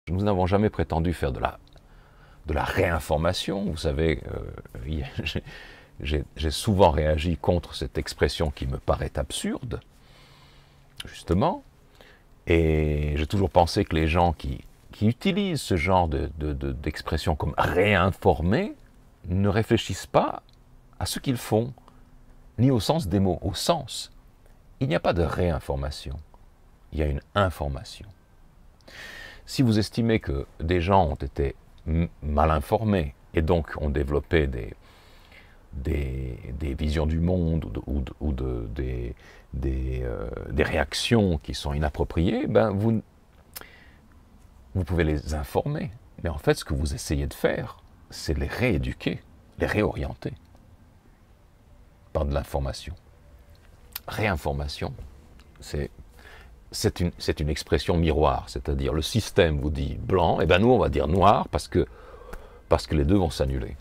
Nous n'avons jamais prétendu faire de la réinformation. Vous savez, j'ai souvent réagi contre cette expression qui me paraît absurde, justement, et j'ai toujours pensé que les gens qui utilisent ce genre d'expression comme réinformer ne réfléchissent pas à ce qu'ils font, ni au sens des mots, au sens. Il n'y a pas de réinformation, il y a une information. Si vous estimez que des gens ont été mal informés et donc ont développé des visions du monde ou des réactions qui sont inappropriées, ben vous pouvez les informer. Mais en fait, ce que vous essayez de faire, c'est les rééduquer, les réorienter par de l'information. Réinformation, c'est une expression miroir, c'est-à-dire le système vous dit blanc, et bien nous on va dire noir parce que les deux vont s'annuler.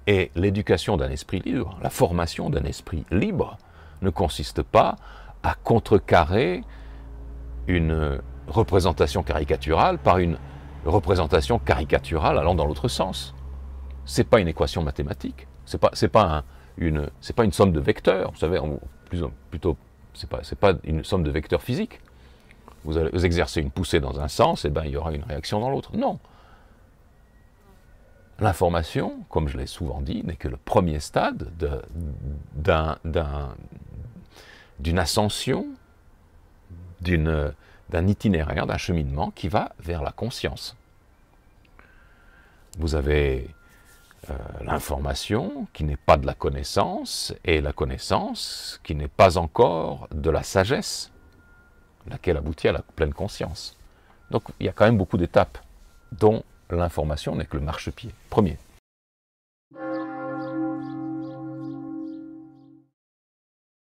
Et l'éducation d'un esprit libre, la formation d'un esprit libre, ne consiste pas à contrecarrer une représentation caricaturale par une représentation caricaturale allant dans l'autre sens. C'est pas une équation mathématique, c'est pas une somme de vecteurs, vous savez, plutôt c'est pas une somme de vecteurs physiques. Vous exercez une poussée dans un sens, et ben il y aura une réaction dans l'autre. Non. L'information, comme je l'ai souvent dit, n'est que le premier stade d'une ascension, d'un itinéraire, d'un cheminement qui va vers la conscience. Vous avez l'information qui n'est pas de la connaissance, et la connaissance qui n'est pas encore de la sagesse, laquelle aboutit à la pleine conscience. Donc il y a quand même beaucoup d'étapes, dont l'information n'est que le marchepied premier.